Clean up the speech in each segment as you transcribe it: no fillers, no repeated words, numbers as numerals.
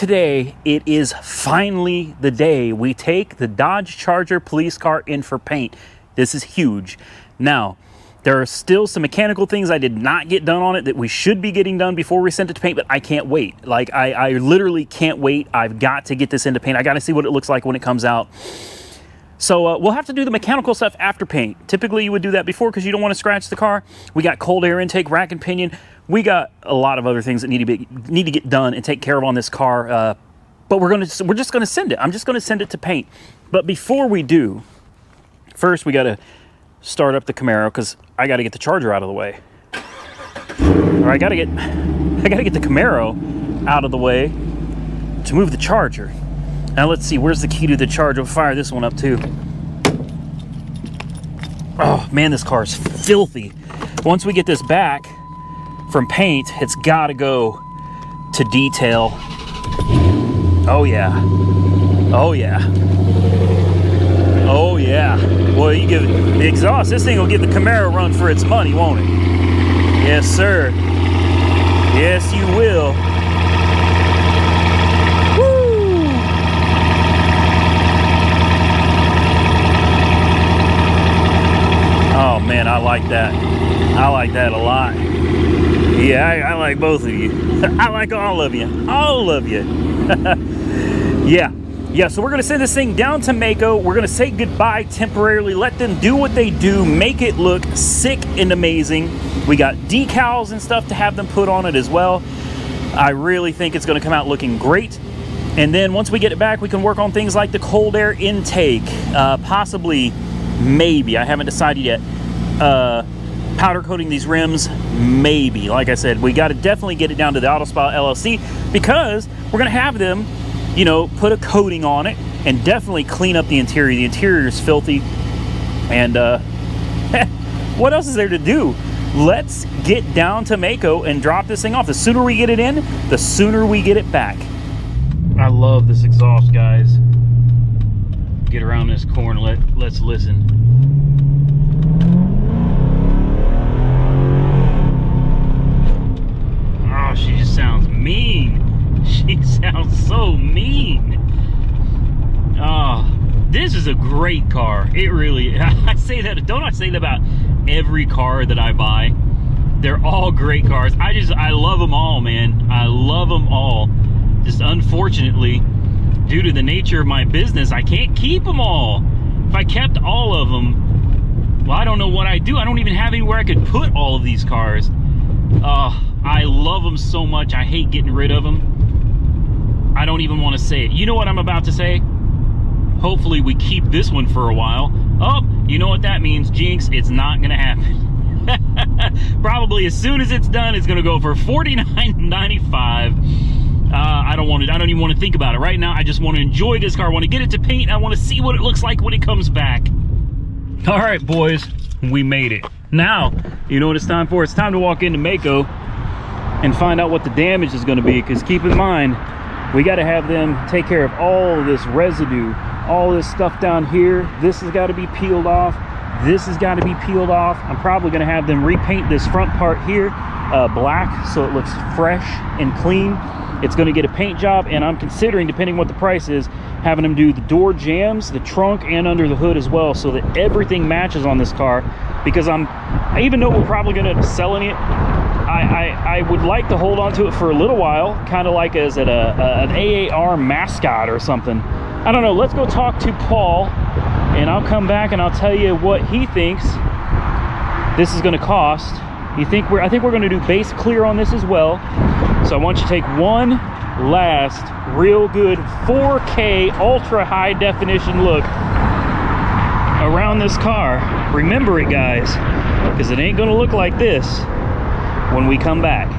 today, it is finally the day we take the Dodge Charger police car in for paint. This is huge. Now, there are still some mechanical things I did not get done on it that we should be getting done before we send it to paint, but I can't wait. Like, I literally can't wait. I've got to get this into paint. I got to see what it looks like when it comes out. So we'll have to do the mechanical stuff after paint. Typically, you would do that before because you don't want to scratch the car. We got cold air intake, rack and pinion. We got a lot of other things that need to get done and take care of on this car. But we're just gonna send it. I'm just gonna send it to paint. But before we do, first we got to start up the Camaro because I got to get the Charger out of the way. Or I got to get the Camaro out of the way to move the Charger. Now let's see, where's the key to the Charger? We'll fire this one up too. Oh man, this car is filthy. Once we get this back from paint, it's got to go to detail. Oh yeah. Oh yeah. Oh yeah. Well, you give it the exhaust. This thing will give the Camaro a run for its money, won't it? Yes, sir. Yes, you will. Woo! Oh man, I like that. I like that a lot. Yeah, I like both of you. I like all of you. All of you. Yeah, so we're going to send this thing down to Maaco. We're going to say goodbye temporarily, let them do what they do, make it look sick and amazing. We got decals and stuff to have them put on it as well. I really think it's going to come out looking great. And then once we get it back, we can work on things like the cold air intake, possibly, maybe, I haven't decided yet, powder coating these rims, maybe. Like I said, we got to definitely get it down to the Auto Spa LLC because we're going to have them, you know, put a coating on it and definitely clean up the interior. The interior is filthy. And what else is there to do? Let's get down to Maaco and drop this thing off. The sooner we get it in, the sooner we get it back. I love this exhaust, guys. Get around this corner, let's listen. Oh, she just sounds mean. She sounds so mean. Oh, this is a great car. It really, I say that, don't I say that about every car that I buy? They're all great cars. I love them all, man. I love them all. Just unfortunately, due to the nature of my business, I can't keep them all. If I kept all of them, well, I don't know what I'd do. I don't even have anywhere I could put all of these cars. I love them so much. I hate getting rid of them. I don't even want to say it. You know what I'm about to say? Hopefully we keep this one for a while. Oh, you know what that means, Jinx? It's not gonna happen. Probably as soon as it's done, it's gonna go for $49.95. I don't even want to think about it right now. I just want to enjoy this car. I want to get it to paint. I want to see what it looks like when it comes back. All right, boys, we made it. Now, you know what it's time for? It's time to walk into Maaco and find out what the damage is going to be, because keep in mind, we got to have them take care of all of this residue, all this stuff down here. This has got to be peeled off. This has got to be peeled off. I'm probably going to have them repaint this front part here black so it looks fresh and clean. It's going to get a paint job, and I'm considering, depending what the price is, having them do the door jambs, the trunk, and under the hood as well, so that everything matches on this car. Because even though we're probably going to end up selling it, I would like to hold on to it for a little while, kind of like as an AAR mascot or something. I don't know. Let's go talk to Paul, and I'll come back and I'll tell you what he thinks this is going to cost. I think we're going to do base clear on this as well. So I want you to take one last real good 4K ultra high definition look around this car. Remember it, guys, because it ain't going to look like this when we come back.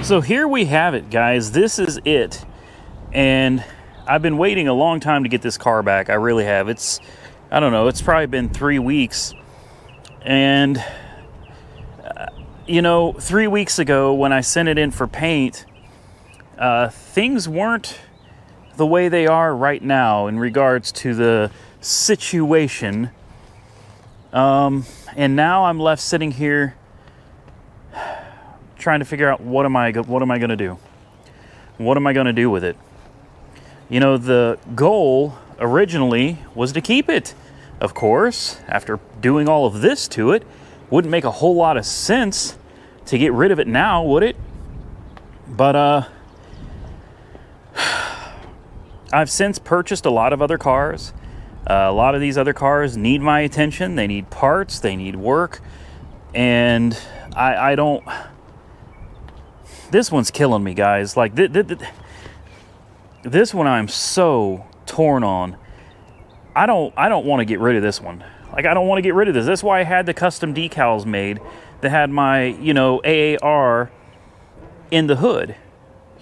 So here we have it, guys. This is it. And I've been waiting a long time to get this car back. I really have. I don't know, it's probably been 3 weeks. And, you know, 3 weeks ago when I sent it in for paint, things weren't the way they are right now in regards to the situation. And now I'm left sitting here trying to figure out what am I going to do? What am I going to do with it? You know, the goal originally was to keep it. Of course, after doing all of this to it, wouldn't make a whole lot of sense to get rid of it now, would it? But I've since purchased a lot of other cars. A lot of these other cars need my attention. They need parts, they need work, and I don't... This one's killing me, guys. Like, this one I'm so torn on. I don't want to get rid of this one. Like, I don't want to get rid of this. That's why I had the custom decals made that had my, you know, AAR in the hood.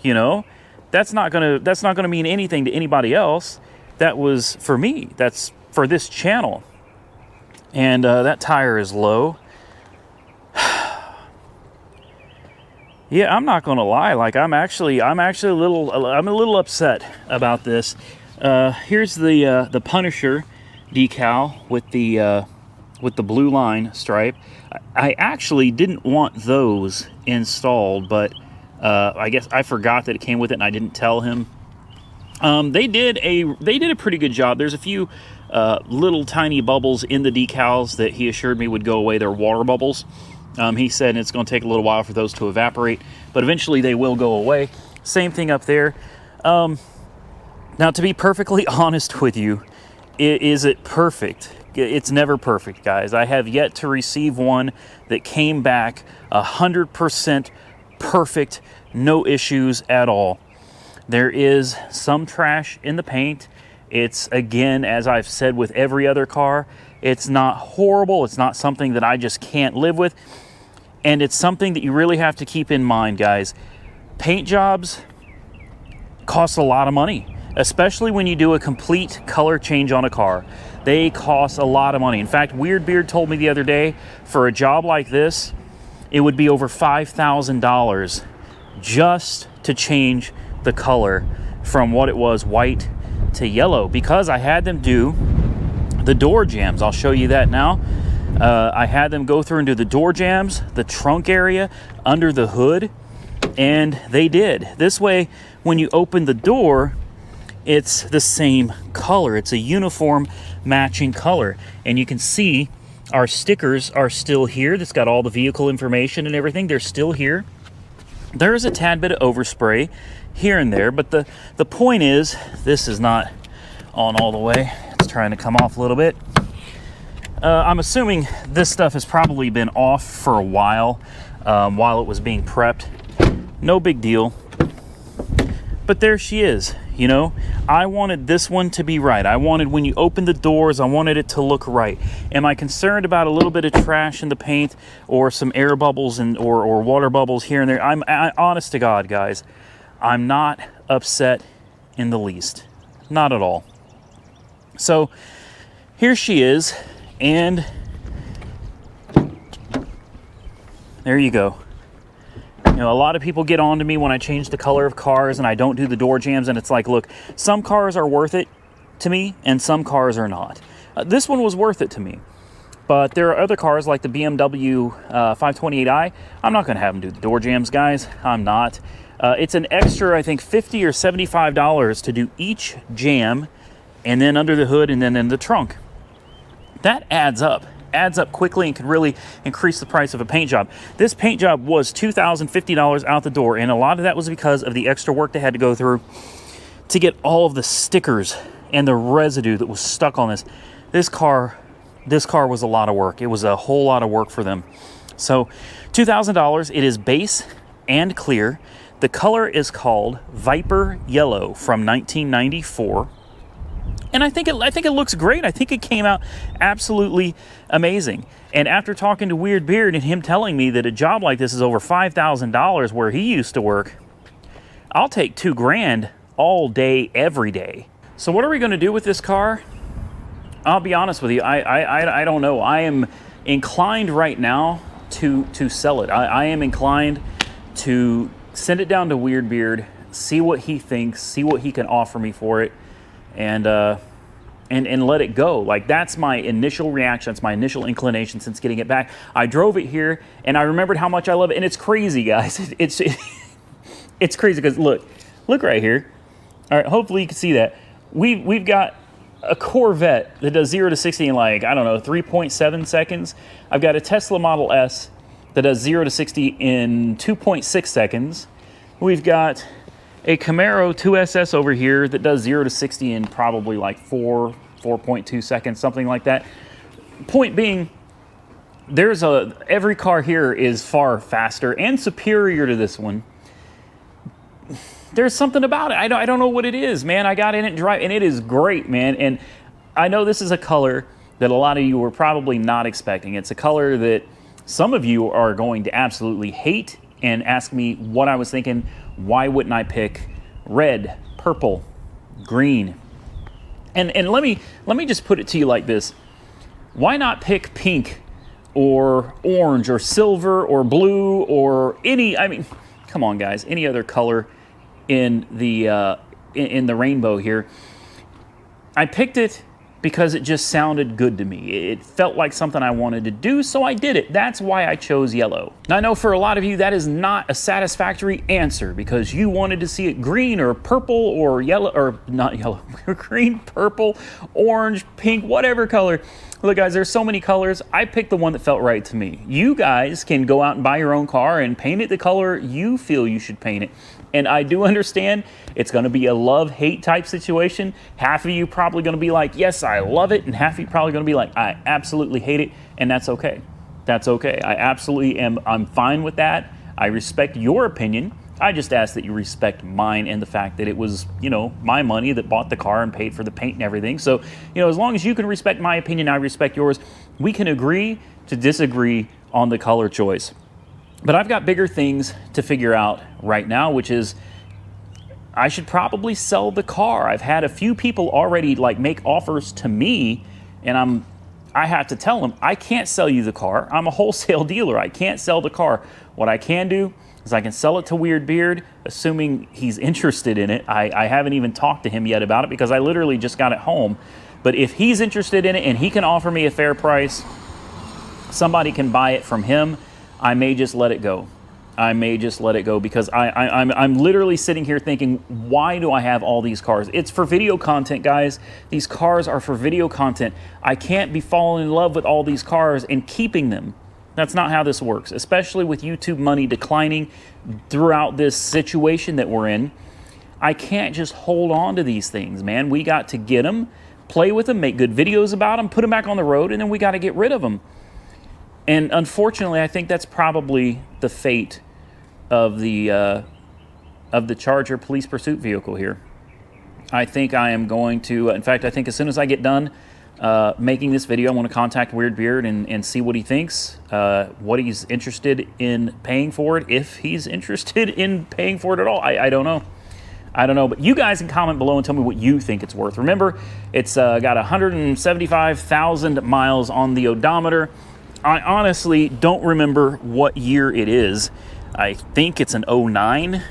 You know, that's not gonna mean anything to anybody else. That was for me. That's for this channel. And that tire is low. Yeah, I'm not gonna lie. Like, I'm actually a little upset about this. Here's the Punisher decal with the blue line stripe. I actually didn't want those installed, but I guess I forgot that it came with it, and I didn't tell him. They did a pretty good job. There's a few little tiny bubbles in the decals that he assured me would go away. They're water bubbles. He said it's going to take a little while for those to evaporate, but eventually they will go away. Same thing up there. Now, to be perfectly honest with you, is it perfect? It's never perfect, guys. I have yet to receive one that came back 100% perfect, no issues at all. There is some trash in the paint. It's, again, as I've said with every other car, it's not horrible. It's not something that I just can't live with. And it's something that you really have to keep in mind, guys. Paint jobs cost a lot of money, especially when you do a complete color change on a car. They cost a lot of money. In fact, Weird Beard told me the other day, for a job like this, it would be over $5,000 just to change the color from what it was white to yellow, because I had them do the door jambs. I'll show you that now. I had them go through and do the door jambs, the trunk area, under the hood, and they did. This way, when you open the door, it's the same color. It's a uniform matching color. And you can see our stickers are still here. That's got all the vehicle information and everything. They're still here. There's a tad bit of overspray here and there, but the point is, this is not on all the way. It's trying to come off a little bit. I'm assuming this stuff has probably been off for a while it was being prepped. No big deal. But there she is. You know, I wanted this one to be right. I wanted, when you open the doors, I wanted it to look right. Am I concerned about a little bit of trash in the paint, or some air bubbles or water bubbles here and there? I'm honest to God, guys, I'm not upset in the least. Not at all. So here she is, and there you go. You know, a lot of people get on to me when I change the color of cars and I don't do the door jambs, and it's like, look, some cars are worth it to me and some cars are not. This one was worth it to me. But there are other cars like the BMW 528i. I'm not going to have them do the door jambs, guys. I'm not. It's an extra, I think, $50 or $75 to do each jam, and then under the hood and then in the trunk. That adds up quickly and can really increase the price of a paint job. This paint job was $2,050 out the door, and a lot of that was because of the extra work they had to go through to get all of the stickers and the residue that was stuck on this. This car was a lot of work. It was a whole lot of work for them. So $2,000. It is base and clear. The color is called Viper Yellow from 1994. And I think it looks great. I think it came out absolutely amazing. And after talking to Weird Beard and him telling me that a job like this is over $5,000 where he used to work, I'll take $2,000 all day, every day. So what are we going to do with this car? I'll be honest with you. I don't know. I am inclined right now to sell it. I am inclined to send it down to Weird Beard, see what he thinks, see what he can offer me for it, and let it go. Like, that's my initial reaction. That's my initial inclination since getting it back. I drove it here, and I remembered how much I love it, and it's crazy, guys. It's crazy because look right here. All right, hopefully you can see that. We've got a Corvette that does 0 to 60 in, like, I don't know, 3.7 seconds. I've got a Tesla Model S that does 0 to 60 in 2.6 seconds. We've got a Camaro 2SS over here that does 0 to 60 in probably like 4.2 seconds, something like that. Point being, every car here is far faster and superior to this one. There's something about it. I don't know what it is, man. I got in it and drive, and it is great, man. And I know this is a color that a lot of you were probably not expecting. It's a color that some of you are going to absolutely hate and ask me what I was thinking. Why wouldn't I pick red, purple, green? And let me just put it to you like this. Why not pick pink or orange or silver or blue or any, I mean, come on guys, any other color in the rainbow here? I picked it because it just sounded good to me. It felt like something I wanted to do, so I did it. That's why I chose yellow. Now, I know for a lot of you that is not a satisfactory answer because you wanted to see it green or purple or yellow, or not yellow, green, purple, orange, pink, whatever color. Look guys, there's so many colors. I picked the one that felt right to me. You guys can go out and buy your own car and paint it the color you feel you should paint it. And I do understand it's going to be a love-hate type situation. Half of you probably going to be like, yes, I love it. And half of you probably going to be like, I absolutely hate it. And that's okay. That's okay. I absolutely am. I'm fine with that. I respect your opinion. I just ask that you respect mine and the fact that it was, you know, my money that bought the car and paid for the paint and everything. So, you know, as long as you can respect my opinion, I respect yours. We can agree to disagree on the color choice. But I've got bigger things to figure out right now, which is I should probably sell the car. I've had a few people already like make offers to me, and I have to tell them, I can't sell you the car. I'm a wholesale dealer. I can't sell the car. What I can do is I can sell it to Weird Beard, assuming he's interested in it. I haven't even talked to him yet about it because I literally just got it home. But if he's interested in it and he can offer me a fair price, somebody can buy it from him. I may just let it go. I may just let it go because I'm literally sitting here thinking, why do I have all these cars? It's for video content, guys. These cars are for video content. I can't be falling in love with all these cars and keeping them. That's not how this works, especially with YouTube money declining throughout this situation that we're in. I can't just hold on to these things, man. We got to get them, play with them, make good videos about them, put them back on the road, and then we got to get rid of them. And unfortunately, I think that's probably the fate of the Charger police pursuit vehicle here. I think I am going to, in fact, I think as soon as I get done making this video, I want to contact Weird Beard and see what he thinks, what he's interested in paying for it, if he's interested in paying for it at all. I don't know. I don't know, but you guys can comment below and tell me what you think it's worth. Remember, it's got 175,000 miles on the odometer. I honestly don't remember what year it is. I think it's an 09,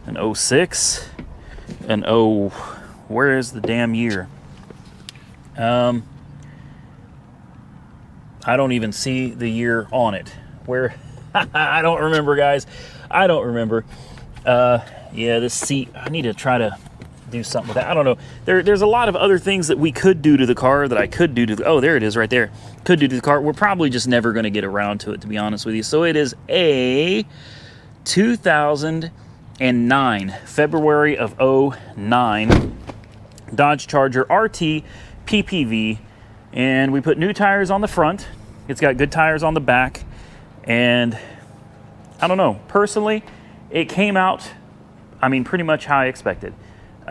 an 06, an where is the damn year? I don't even see the year on it. Where? I don't remember, guys. I don't remember. Yeah, this seat, I need to try to do something with that. I don't know. There's a lot of other things that we could do to the car that I could do to the, oh, there it is right there. Could do to the car. We're probably just never going to get around to it, to be honest with you. So it is a 2009, February of 09, Dodge Charger RT PPV, and we put new tires on the front. It's got good tires on the back, and I don't know. Personally, it came out, I mean, pretty much how I expected.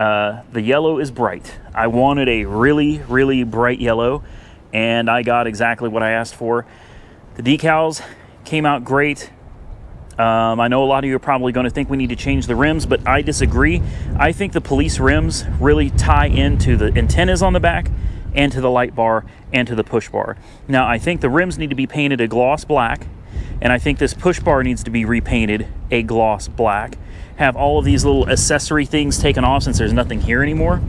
The yellow is bright. I wanted a really, really bright yellow, and I got exactly what I asked for. The decals came out great. I know a lot of you are probably going to think we need to change the rims, but I disagree. I think the police rims really tie into the antennas on the back and to the light bar and to the push bar. Now, I think the rims need to be painted a gloss black, and I think this push bar needs to be repainted a gloss black. Have all of these little accessory things taken off since there's nothing here anymore.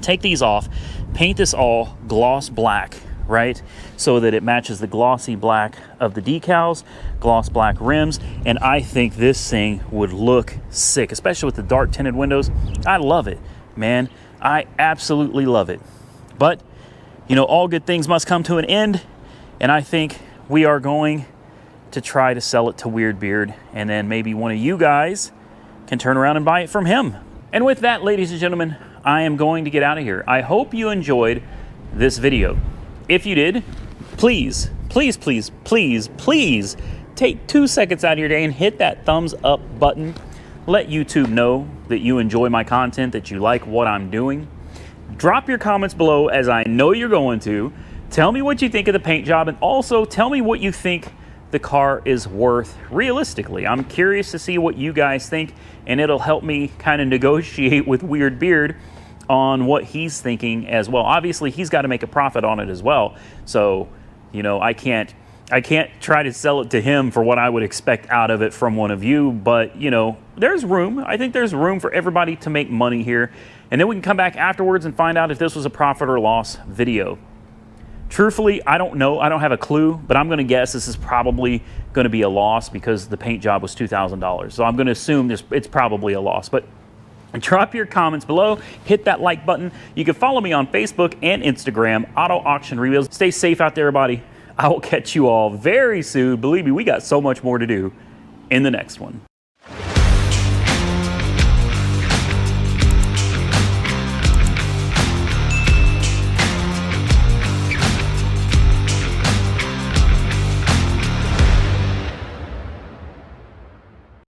Take these off, paint this all gloss black, right? So that it matches the glossy black of the decals, gloss black rims, and I think this thing would look sick, especially with the dark tinted windows. I love it, man. I absolutely love it. But, you know, all good things must come to an end, and I think we are going to try to sell it to Weirdbeard, and then maybe one of you guys can turn around and buy it from him. And with that, ladies and gentlemen, I am going to get out of here. I hope you enjoyed this video. If you did, please, please, please, please, please take 2 seconds out of your day and hit that thumbs up button. Let YouTube know that you enjoy my content, that you like what I'm doing. Drop your comments below, as I know you're going to. Tell me what you think of the paint job, and also tell me what you think the car is worth realistically. I'm curious to see what you guys think, and it'll help me kind of negotiate with Weirdbeard on what he's thinking as well. Obviously, he's got to make a profit on it as well. So, you know, I can't try to sell it to him for what I would expect out of it from one of you, but, you know, there's room. I think there's room for everybody to make money here, and then we can come back afterwards and find out if this was a profit or loss video. Truthfully, I don't know. I don't have a clue, but I'm going to guess this is probably going to be a loss because the paint job was $2,000. So I'm going to assume it's probably a loss. But drop your comments below. Hit that like button. You can follow me on Facebook and Instagram, Auto Auction Reveals. Stay safe out there, everybody. I will catch you all very soon. Believe me, we got so much more to do in the next one.